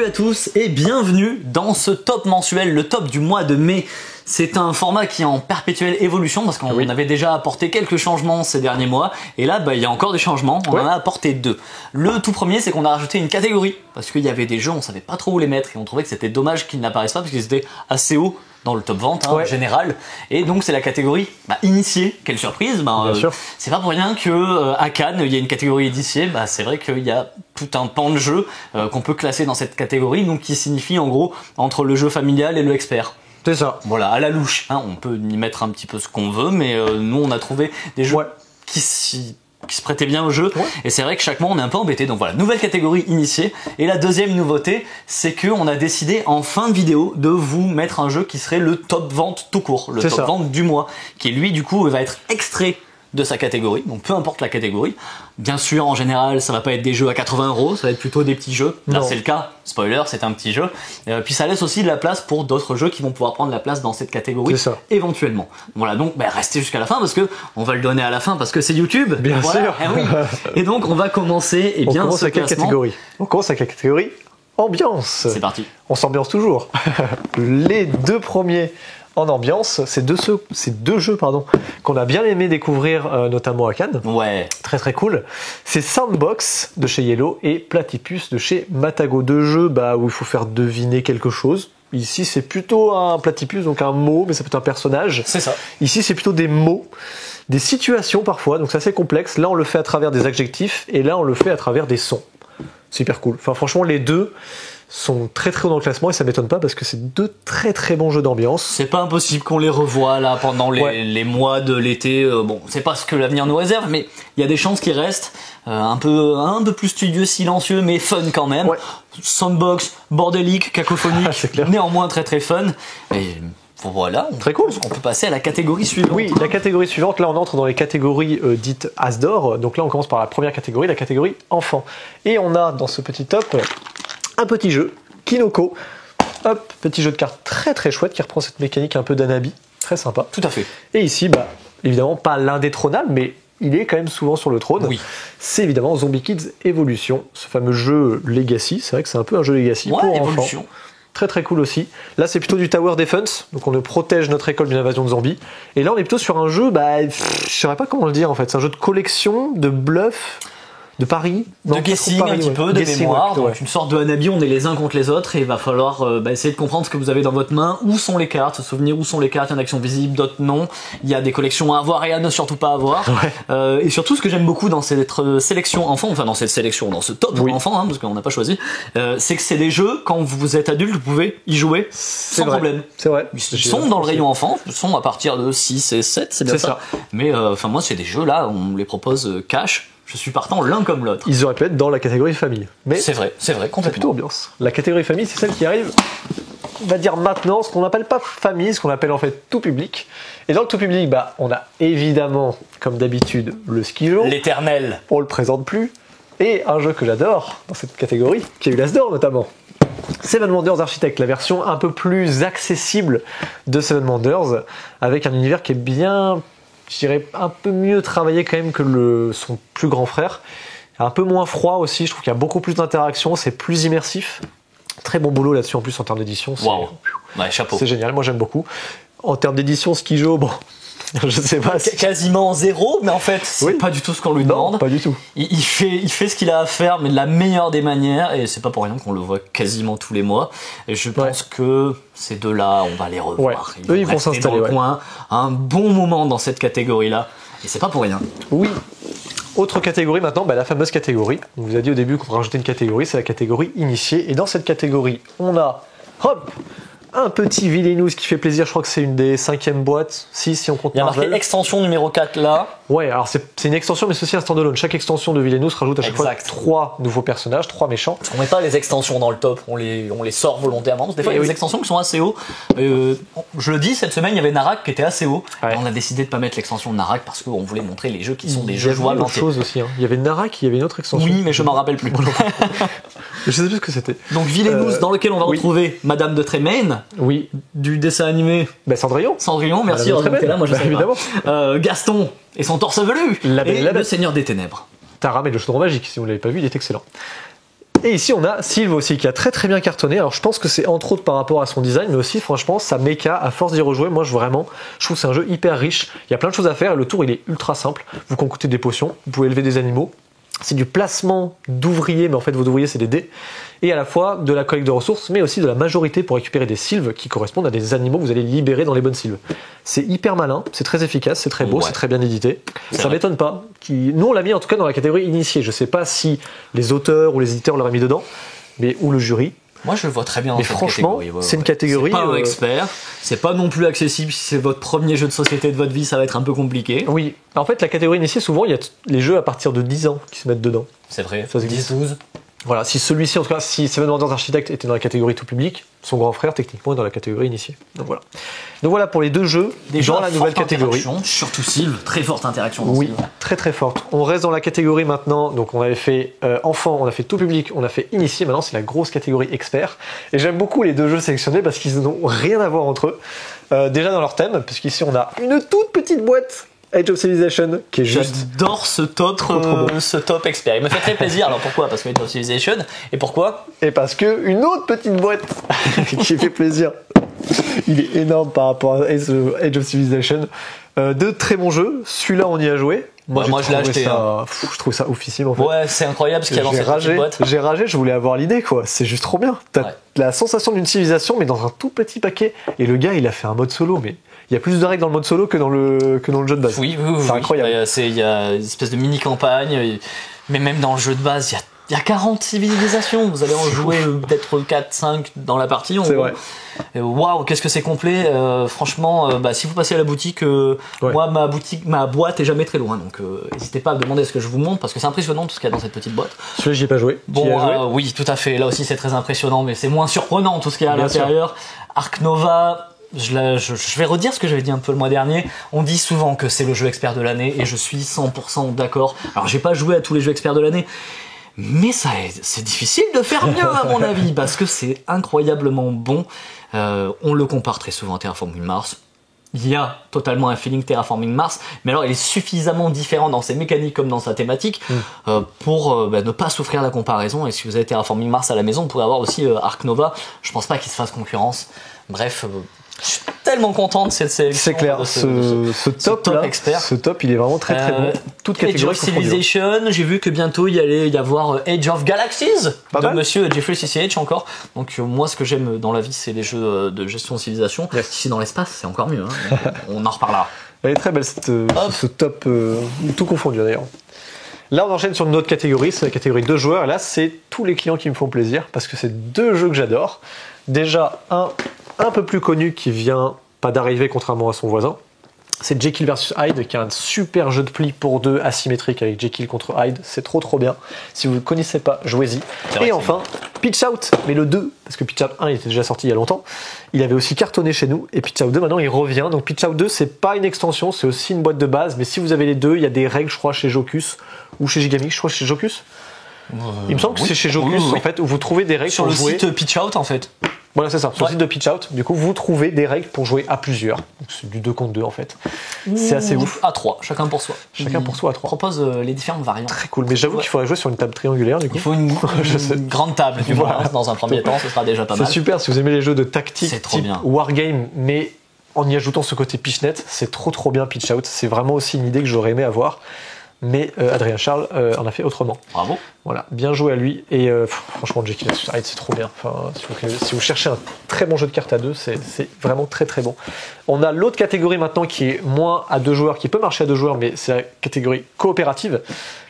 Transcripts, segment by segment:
Salut à tous et bienvenue dans ce top mensuel, le top du mois de mai. C'est un format qui est en perpétuelle évolution parce qu'on avait déjà apporté quelques changements ces derniers mois et là il y a encore des changements, on en a apporté deux. Le tout premier, c'est qu'on a rajouté une catégorie parce qu'il y avait des jeux, on savait pas trop où les mettre et on trouvait que c'était dommage qu'ils n'apparaissent pas parce qu'ils étaient assez hauts dans le top vente en général, et donc c'est la catégorie initié. Quelle surprise, c'est pas pour rien que à Cannes il y a une catégorie initié. C'est vrai qu'il y a tout un pan de jeux qu'on peut classer dans cette catégorie, donc qui signifie en gros entre le jeu familial et le expert. C'est ça. Voilà, à la louche, on peut y mettre un petit peu ce qu'on veut, mais nous on a trouvé des jeux qui se prêtait bien au jeu, et c'est vrai que chaque mois on est un peu embêté. Donc voilà, nouvelle catégorie initiée. Et la deuxième nouveauté, c'est que on a décidé en fin de vidéo de vous mettre un jeu qui serait le top vente tout court, le top vente du mois, qui lui du coup va être extrait de sa catégorie, donc peu importe la catégorie. Bien sûr, en général, ça va pas être des jeux à 80 €, ça va être plutôt des petits jeux. Là, c'est le cas. Spoiler, c'est un petit jeu. Puis ça laisse aussi de la place pour d'autres jeux qui vont pouvoir prendre la place dans cette catégorie éventuellement. Voilà, donc restez jusqu'à la fin parce que on va le donner à la fin parce que c'est YouTube. Bien sûr. Et donc on va commencer. On commence avec quelle catégorie? On commence avec la catégorie ambiance. C'est parti. On s'ambiance toujours. Les deux premiers en ambiance, c'est deux jeux qu'on a bien aimé découvrir, notamment à Cannes. Ouais. Très très cool. C'est Sandbox de chez Yellow et Platypus de chez Matago. Deux jeux où il faut faire deviner quelque chose. Ici c'est plutôt un platypus, donc un mot, mais ça peut être un personnage. C'est ça. Ici c'est plutôt des mots, des situations parfois, donc c'est assez complexe. Là on le fait à travers des adjectifs et là on le fait à travers des sons. C'est hyper cool. Enfin franchement les deux sont très très hauts dans le classement et ça m'étonne pas parce que c'est deux très très bons jeux d'ambiance. C'est pas impossible qu'on les revoie là pendant les mois de l'été. Bon, c'est pas ce que l'avenir nous réserve, mais il y a des chances qu'ils restent un peu plus studieux, silencieux, mais fun quand même. Sandbox, bordélique, cacophonique, néanmoins très très fun. Et voilà, très cool. On peut passer à la catégorie suivante. Oui, la catégorie suivante, là on entre dans les catégories dites As d'or. Donc là on commence par la première catégorie, la catégorie enfant. Et on a dans ce petit top un petit jeu, Kinoko. Hop, petit jeu de cartes très très chouette qui reprend cette mécanique un peu d'Anabi, très sympa. Tout à fait. Et ici, évidemment pas l'indétrônable, mais il est quand même souvent sur le trône. Oui. C'est évidemment Zombie Kids Evolution, ce fameux jeu Legacy. C'est vrai que c'est un peu un jeu Legacy pour Evolution. enfants. Très très cool aussi. Là c'est plutôt du Tower Defense, donc on protège notre école d'une invasion de zombies. Et là on est plutôt sur un jeu, je saurais pas comment le dire en fait, c'est un jeu de collection, de bluff, de paris, de guessing un petit peu, de mémoire, donc une sorte de Hanabi, on est les uns contre les autres et il va falloir essayer de comprendre ce que vous avez dans votre main, où sont les cartes, se souvenir où sont les cartes. Il y en a qui sont visibles, d'autres non. Il y a des collections à avoir et à ne surtout pas avoir. Et surtout ce que j'aime beaucoup dans cette sélection enfant, enfin dans cette sélection, dans ce top enfant, parce qu'on n'a pas choisi, c'est que c'est des jeux, quand vous êtes adulte, vous pouvez y jouer sans problème. C'est vrai. Ils sont dans le rayon enfant, ils sont à partir de 6 et 7, c'est bien ça. Mais moi c'est des jeux là, on les propose cash. Je suis partant l'un comme l'autre. Ils auraient pu être dans la catégorie famille. Mais c'est vrai, complètement. C'est plutôt ambiance. La catégorie famille, c'est celle qui arrive, on va dire maintenant, ce qu'on n'appelle pas famille, ce qu'on appelle en fait tout public. Et dans le tout public, on a évidemment, comme d'habitude, le Skijo. L'éternel. On le présente plus. Et un jeu que j'adore dans cette catégorie, qui a eu l'As d'or notamment. Seven Wonders Architect, la version un peu plus accessible de Seven Wonders, avec un univers qui est bien, je dirais, un peu mieux travaillé quand même que son plus grand frère. Un peu moins froid aussi, je trouve qu'il y a beaucoup plus d'interactions, c'est plus immersif. Très bon boulot là-dessus en plus en termes d'édition. Chapeau. C'est génial, moi j'aime beaucoup. En termes d'édition, Skijo, je sais pas. Quasiment zéro, mais en fait, c'est pas du tout ce qu'on lui demande. Non, pas du tout. Il fait ce qu'il a à faire, mais de la meilleure des manières, et c'est pas pour rien qu'on le voit quasiment tous les mois. Et je pense que ces deux-là, on va les revoir. Ils vont s'installer dans le coin un bon moment dans cette catégorie-là, et c'est pas pour rien. Oui. Autre catégorie maintenant, la fameuse catégorie. On vous a dit au début qu'on rajoutait une catégorie, c'est la catégorie initiée. Et dans cette catégorie, on a, un petit Villainous qui fait plaisir, je crois que c'est une des 5e boîtes, si on compte. Il y a marqué extension numéro 4 là. Ouais, alors c'est une extension, mais c'est aussi un standalone. Chaque extension de Villainous rajoute à chaque fois 3 nouveaux personnages, 3 méchants. On met pas les extensions dans le top, on les sort volontairement. Des fois, il y a des extensions qui sont assez hauts. Je le dis, cette semaine, il y avait Narak qui était assez haut. On a décidé de pas mettre l'extension de Narak parce qu'on voulait montrer les jeux qui sont des jeux jouables. Il y avait autre chose aussi. Il y avait Narak, il y avait une autre extension. Oui, mais je m'en rappelle plus. Je sais plus ce que c'était. Donc Villainous, dans lequel on va retrouver Madame de Tremaine. Oui. Du dessin animé. Cendrillon. Cendrillon, merci. Là, moi je sais évidemment. Gaston et son torse velu. La Belle et la le Bête. Seigneur des Ténèbres. Taram et le chaudron magique, si vous ne l'avez pas vu, il est excellent. Et ici on a Sylve aussi qui a très très bien cartonné. Alors je pense que c'est entre autres par rapport à son design, mais aussi franchement sa méca, à force d'y rejouer, moi je trouve que c'est un jeu hyper riche. Il y a plein de choses à faire et le tour il est ultra simple. Vous concoctez des potions, vous pouvez élever des animaux. C'est du placement d'ouvriers, mais en fait vos ouvriers c'est des dés. Et à la fois de la collecte de ressources, mais aussi de la majorité pour récupérer des sylves qui correspondent à des animaux que vous allez libérer dans les bonnes sylves. C'est hyper malin, c'est très efficace, c'est très beau, c'est très bien édité. Ça m'étonne pas. Nous on l'a mis en tout cas dans la catégorie initiée. Je sais pas si les auteurs ou les éditeurs l'auraient mis dedans, mais ou le jury. Moi, je le vois très bien dans cette franchement, catégorie. c'est une catégorie. C'est pas un expert, c'est pas non plus accessible. Si c'est votre premier jeu de société de votre vie, ça va être un peu compliqué. Oui, en fait, la catégorie initiée, souvent, il y a les jeux à partir de 10 ans qui se mettent dedans. C'est vrai, ça 10-12. Voilà, si celui-ci, en tout cas, si Seven Wonders Architect était dans la catégorie tout public, son grand frère, techniquement, est dans la catégorie initiée. Donc voilà pour les deux jeux dans la nouvelle catégorie. Surtout Sylve, très forte interaction. Oui, très très forte. On reste dans la catégorie maintenant. Donc on avait fait enfant, on a fait tout public, on a fait initié. Maintenant c'est la grosse catégorie expert. Et j'aime beaucoup les deux jeux sélectionnés parce qu'ils n'ont rien à voir entre eux. Déjà dans leur thème, parce qu'ici on a une toute petite boîte Age of Civilization qui est juste. J'adore ce top, ce top expert. Il me fait très plaisir. Alors pourquoi? Parce que Age of Civilization. Et pourquoi? Et parce que une autre petite boîte qui fait plaisir. Il est énorme par rapport à Age of Civilization. Deux très bons jeux. Celui-là, on y a joué. Moi je l'ai acheté. Je trouve ça oufissime en fait. Ouais, c'est incroyable ce qu'il y a dans cette petite boîte. J'ai ragé, je voulais avoir l'idée quoi. C'est juste trop bien. T'as la sensation d'une civilisation, mais dans un tout petit paquet. Et le gars, il a fait un mode solo, mais. Il y a plus de règles dans le mode solo que dans le jeu de base. Oui, c'est incroyable. Il y a une espèce de mini-campagne, mais même dans le jeu de base, il y a 40 civilisations. Vous allez en jouer peut-être 4-5 dans la partie. C'est vrai. Waouh, qu'est-ce que c'est complet. Franchement, si vous passez à la boutique, moi, ma boîte est jamais très loin. Donc, n'hésitez pas à me demander ce que je vous montre parce que c'est impressionnant tout ce qu'il y a dans cette petite boîte. Celui-là, j'y ai pas joué. Bon, oui, tout à fait. Là aussi, c'est très impressionnant, mais c'est moins surprenant tout ce qu'il y a à l'intérieur. Ark Nova. Je vais redire ce que j'avais dit un peu le mois dernier. On dit souvent que c'est le jeu expert de l'année et je suis 100% d'accord. Alors j'ai pas joué à tous les jeux experts de l'année, mais c'est difficile de faire mieux à mon avis parce que c'est incroyablement bon. On le compare très souvent à Terraforming Mars. Il y a totalement un feeling Terraforming Mars, mais alors il est suffisamment différent dans ses mécaniques comme dans sa thématique pour ne pas souffrir la comparaison. Et si vous avez Terraforming Mars à la maison, vous pourrez avoir aussi Ark Nova. Je pense pas qu'il se fasse concurrence. Bref, je suis tellement content de cette sélection. C'est clair, ce top là, expert. Ce top, il est vraiment très très bon. Toute catégorie. Age of Civilization, j'ai vu que bientôt il allait y avoir Age of Galaxies de monsieur Jeffrey CCH encore. Donc moi, ce que j'aime dans la vie, c'est les jeux de gestion de civilisation. Si dans l'espace, c'est encore mieux. Hein. On en reparlera. Elle est très belle ce top, tout confondu d'ailleurs. Là, on enchaîne sur une autre catégorie, c'est la catégorie 2 joueurs. Et là, c'est tous les clients qui me font plaisir parce que c'est deux jeux que j'adore. Déjà, un peu plus connu qui vient pas d'arriver contrairement à son voisin, c'est Jekyll vs Hyde qui est un super jeu de pli pour deux asymétrique avec Jekyll contre Hyde, c'est trop bien. Si vous ne le connaissez pas, jouez-y. Et enfin, Pitch Out, mais le 2, parce que Pitch Out 1 il était déjà sorti il y a longtemps, il avait aussi cartonné chez nous, et Pitch Out 2 maintenant il revient, donc Pitch Out 2 c'est pas une extension, c'est aussi une boîte de base, mais si vous avez les deux, il y a des règles je crois chez Jocus, ou chez Gigamix, je crois chez Jocus. Il me semble que c'est chez Jocus en fait, où vous trouvez des règles sur pour le jouer. site Pitch Out en fait. Voilà, c'est ça, sur le site de Pitch Out. Du coup, vous trouvez des règles pour jouer à plusieurs. Donc, c'est du 2 contre 2 en fait. C'est assez ouf. À 3, chacun pour soi. Chacun pour soi à 3. Propose les différentes variantes. Très cool, mais j'avoue qu'il faudrait jouer sur une table triangulaire du coup. Il faut une grande table du moins. Dans un premier temps, ce sera déjà pas mal. C'est super si vous aimez les jeux de tactique type bien. Wargame, mais en y ajoutant ce côté pitchnet, c'est trop bien Pitch Out. C'est vraiment aussi une idée que j'aurais aimé avoir. Mais Adrien Charles en a fait autrement. Bravo. Voilà, bien joué à lui. Et franchement, Jekyll vs Hyde, c'est trop bien. Enfin, si vous cherchez un très bon jeu de cartes à deux, c'est vraiment très bon. On a l'autre catégorie maintenant qui est moins à 2 joueurs, qui peut marcher à 2 joueurs, mais c'est la catégorie coopérative.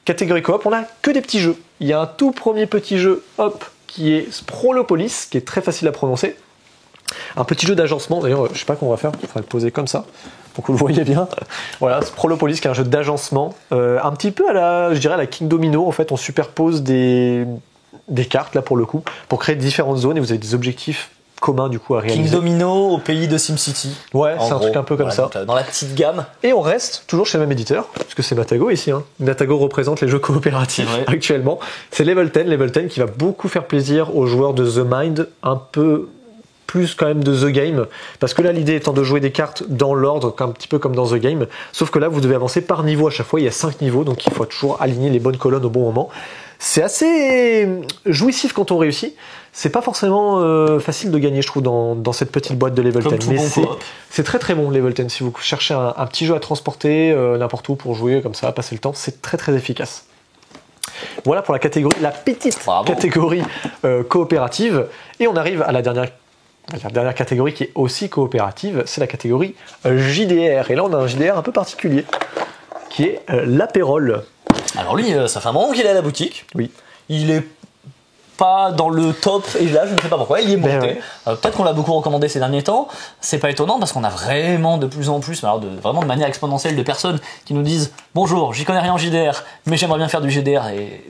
Catégorie coop, on a que des petits jeux. Il y a un tout premier petit jeu, hop, qui est Sprolopolis, qui est très facile à prononcer. Un petit jeu d'agencement, d'ailleurs, je sais pas comment on va faire, il faudrait le poser comme ça. Pour que vous le voyez bien. Voilà, Sprolopolis qui est un jeu d'agencement, un petit peu à la King Domino. En fait, on superpose des cartes là pour le coup, pour créer différentes zones et vous avez des objectifs communs du coup à réaliser. King Domino au pays de SimCity. Ouais, c'est un truc un peu comme ça. Dans la petite gamme. Et on reste toujours chez le même éditeur, parce que c'est Matago ici. Hein. Matago représente les jeux coopératifs actuellement. C'est Level 10 qui va beaucoup faire plaisir aux joueurs de The Mind, un peu plus quand même de The Game, parce que là l'idée étant de jouer des cartes dans l'ordre, un petit peu comme dans The Game, sauf que là vous devez avancer par niveau à chaque fois, il y a 5 niveaux, donc il faut toujours aligner les bonnes colonnes au bon moment. C'est assez jouissif quand on réussit. C'est pas forcément facile de gagner, je trouve, dans cette petite boîte de Level 10. Mais c'est très très bon, Level 10. Si vous cherchez un petit jeu à transporter n'importe où pour jouer comme ça, passer le temps, c'est très très efficace. Voilà pour la catégorie, la petite catégorie coopérative. Et on arrive à la dernière catégorie qui est aussi coopérative, c'est la catégorie JDR. Et là, on a un JDR un peu particulier, qui est l'apérole. Alors lui, ça fait un moment qu'il est à la boutique. Oui. Il est pas dans le top, et là je ne sais pas pourquoi, il est monté. Ouais. Peut-être qu'on l'a beaucoup recommandé ces derniers temps, c'est pas étonnant parce qu'on a vraiment de plus en plus, alors vraiment de manière exponentielle, de personnes qui nous disent « Bonjour, j'y connais rien en JDR, mais j'aimerais bien faire du JDR » et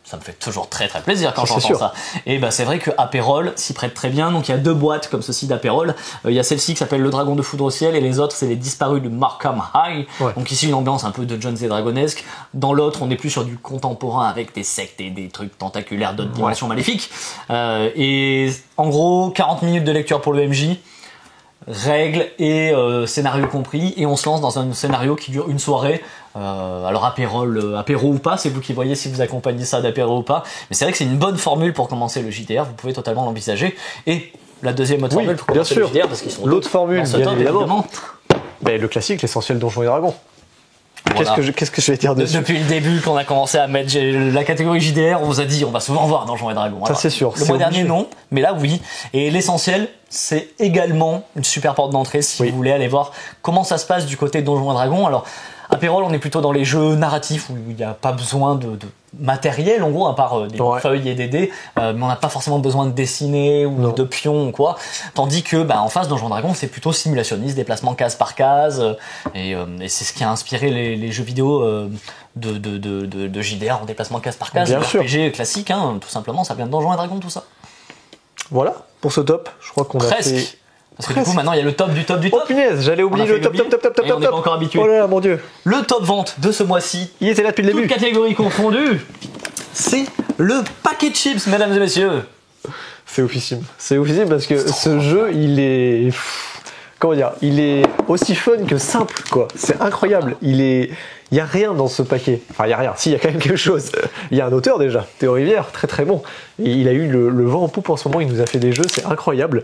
ça me fait toujours très très plaisir quand j'entends ça. Et c'est vrai que Apérole s'y prête très bien, donc il y a 2 boîtes comme ceci d'Apérole. Il y a celle-ci qui s'appelle Le Dragon de Foudre au Ciel et les autres c'est les Disparus de Markham High. Ouais. Donc ici une ambiance un peu de Dungeons et Dragonesque. Dans l'autre on est plus sur du contemporain avec des sectes et des trucs tentaculaires d'autres dimensions maléfiques. Et en gros 40 minutes de lecture pour le MJ. Règles et scénario compris, et on se lance dans un scénario qui dure une soirée. Alors apéro ou pas, c'est vous qui voyez si vous accompagnez ça d'apéro ou pas, mais c'est vrai que c'est une bonne formule pour commencer le JDR, vous pouvez totalement l'envisager. Et la deuxième autre formule pour commencer le JDR, parce qu'ils sont l'autre formule, bien évidemment. Le classique, l'essentiel Donjons et Dragons. Voilà. Qu'est-ce que je vais dire dessus ? Depuis le début, quand on a commencé à mettre la catégorie JDR, on vous a dit on va souvent voir Donjons et Dragons. Ça c'est sûr. Le mois dernier non, mais là oui. Et l'essentiel, c'est également une super porte d'entrée si vous voulez aller voir comment ça se passe du côté de Donjons et Dragons. Alors Apérole, on est plutôt dans les jeux narratifs où il n'y a pas besoin de matériel en gros, à part des feuilles et des dés, mais on n'a pas forcément besoin de dessiner ou de pions ou quoi. Tandis que en face Donjons et Dragons, c'est plutôt simulationniste, déplacement case par case, et c'est ce qui a inspiré les jeux vidéo de JDR en déplacement case par case, RPG classique, tout simplement, ça vient de Donjons et Dragons tout ça. Voilà pour ce top, je crois qu'on a fait... Parce que du coup maintenant il y a le top du top du top. Oh punaise, j'allais oublier le top. Et on n'est pas encore habitué. Oh là là, mon dieu. Le top vente de ce mois-ci, il était là depuis le début. Toute catégorie confondue, c'est le paquet de chips, mesdames et messieurs. C'est oufissime. C'est oufissime parce que ce jeu, il est... Comment dire ? Il est aussi fun que simple, quoi. C'est incroyable. Il y a rien dans ce paquet. Enfin, il y a rien. Si, il y a quand même quelque chose. Il y a un auteur déjà, Théo Rivière, très très bon. Et il a eu le vent en poupe en ce moment. Il nous a fait des jeux, c'est incroyable.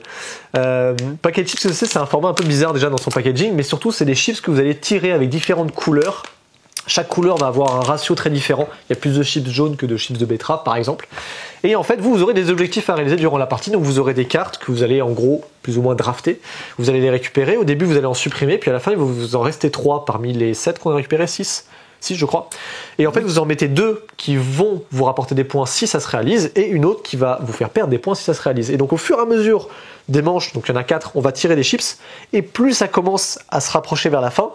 Paquet de chips, c'est un format un peu bizarre déjà dans son packaging, mais surtout c'est des chips que vous allez tirer avec différentes couleurs. Chaque couleur va avoir un ratio très différent. Il y a plus de chips jaunes que de chips de betterave, par exemple. Et en fait, vous aurez des objectifs à réaliser durant la partie. Donc, vous aurez des cartes que vous allez, en gros, plus ou moins drafter. Vous allez les récupérer. Au début, vous allez en supprimer. Puis à la fin, il va vous en rester 3 parmi les 7 qu'on a récupérés. 6, je crois. Et en fait, vous en mettez 2 qui vont vous rapporter des points si ça se réalise. Et une autre qui va vous faire perdre des points si ça se réalise. Et donc, au fur et à mesure des manches, donc il y en a 4, on va tirer des chips. Et plus ça commence à se rapprocher vers la fin,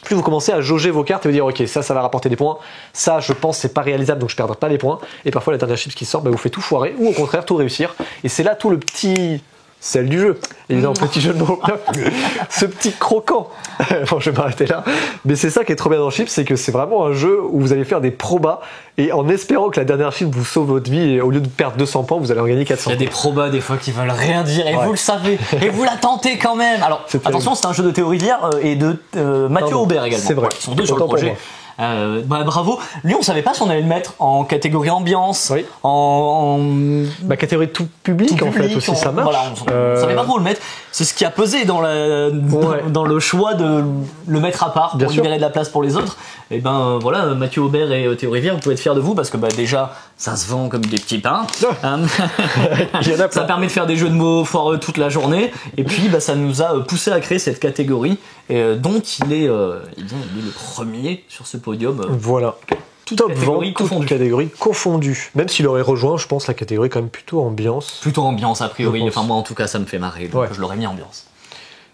plus vous commencez à jauger vos cartes et vous dire ok, ça va rapporter des points, ça je pense c'est pas réalisable donc je perdrai pas les points, et parfois la dernière chips qui sort vous fait tout foirer ou au contraire tout réussir, et c'est là tout le petit sel du jeu, évidemment petit jeu de mots, ce petit croquant. Bon, je vais m'arrêter là, mais c'est ça qui est trop bien dans Chips, c'est que c'est vraiment un jeu où vous allez faire des probas et en espérant que la dernière chip vous sauve votre vie, et au lieu de perdre 200 points vous allez en gagner 400. Il y a des probas des fois qui veulent rien dire et vous le savez et vous la tentez quand même. Alors attention, c'est un jeu de Théo Rivière et de Mathieu Aubert également. C'est vrai. Ils sont deux sur le projet. Bravo. Lui, on savait pas si on allait le mettre en catégorie ambiance, en catégorie tout public en fait aussi, ça marche. Voilà, on savait pas trop le mettre. C'est ce qui a pesé dans le choix de le mettre à part pour libérer de la place pour les autres. Et voilà, Mathieu Aubert et Théo Rivière, vous pouvez être fiers de vous parce que déjà ça se vend comme des petits pains. Ça permet de faire des jeux de mots foireux toute la journée. Et puis ça nous a poussé à créer cette catégorie. Et donc il est le premier sur ce podium. Voilà. Toute catégorie confondue. Même s'il aurait rejoint, je pense, la catégorie quand même plutôt ambiance. Plutôt ambiance, a priori. Enfin, moi, en tout cas, ça me fait marrer. Donc, je l'aurais mis ambiance.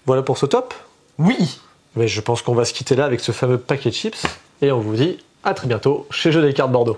Voilà pour ce top. Oui. Mais je pense qu'on va se quitter là avec ce fameux paquet de chips. Et on vous dit à très bientôt chez Jeux des Cartes Bordeaux.